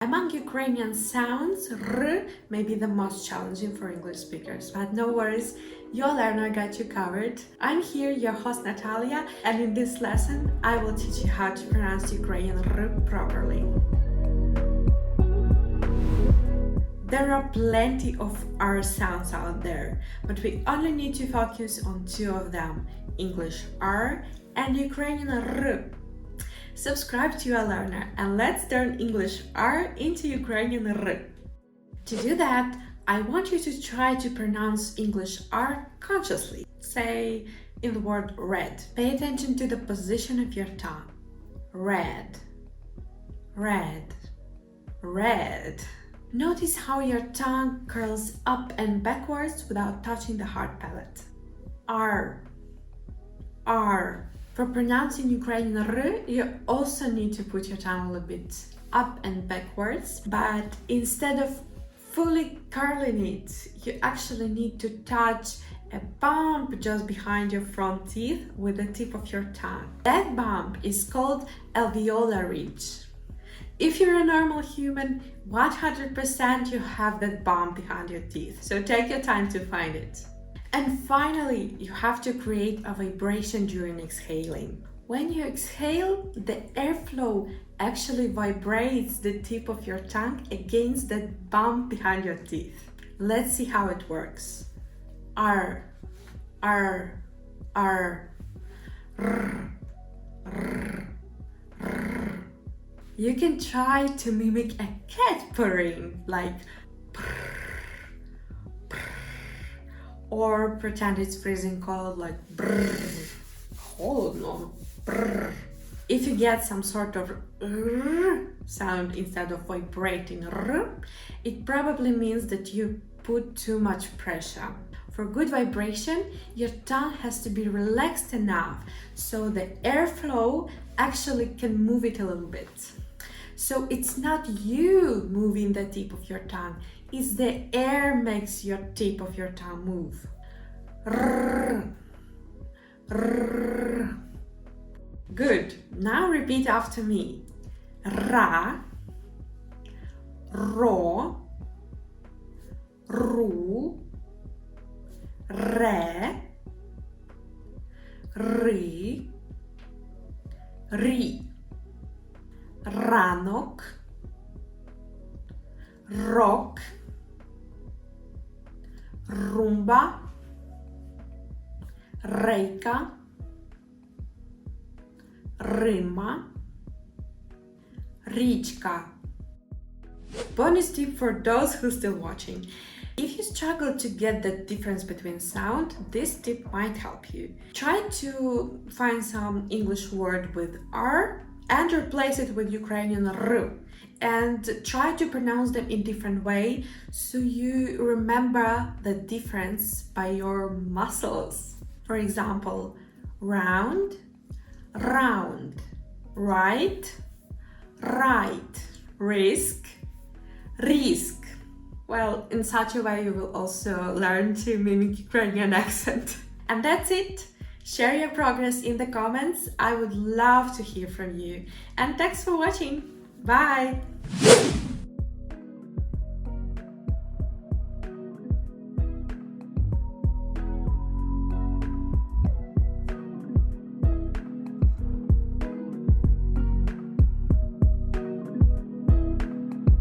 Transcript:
Among Ukrainian sounds, r may be the most challenging for English speakers, but no worries, your learner got you covered. I'm here, your host Natalia, and in this lesson, I will teach you how to pronounce Ukrainian r properly. There are plenty of R sounds out there, but we only need to focus on two of them, English R and Ukrainian R. Subscribe to your learner and let's turn English R into Ukrainian R. To do that, I want you to try to pronounce English R consciously. Say in the word red. Pay attention to the position of your tongue. Red, red, red. Notice how your tongue curls up and backwards without touching the hard palate. R, R. For pronouncing Ukrainian R, you also need to put your tongue a little bit up and backwards, but instead of fully curling it, you actually need to touch a bump just behind your front teeth with the tip of your tongue. That bump is called alveolar ridge. If you're a normal human, 100% you have that bump behind your teeth, so take your time to find it. And finally, you have to create a vibration during exhaling. When you exhale, the airflow actually vibrates the tip of your tongue against that bump behind your teeth. Let's see how it works. R, R, R, R, R, R. You can try to mimic a cat purring, like purr, or pretend it's freezing cold, like brrr, холодно, brrr. If you get some sort of sound instead of vibrating r, it probably means that you put too much pressure. For good vibration, your tongue has to be relaxed enough so the airflow actually can move it a little bit. So it's not you moving the tip of your tongue, it's the air makes your tip of your tongue move. Rrr, rrr. Good. Now repeat after me. Ra, ro, ru, re, ri, ri. Ранок, рок, rumba, рейка, рима, річка. Bonus tip for those who are still watching. If you struggle to get the difference between sound, this tip might help you. Try to find some English word with R and replace it with Ukrainian R, and try to pronounce them in different way so you remember the difference by your muscles. For example, round, round, right, right, risk, risk. Well, in such a way you will also learn to mimic Ukrainian accent. And that's it. Share your progress in the comments. I would love to hear from you. And thanks for watching. Bye!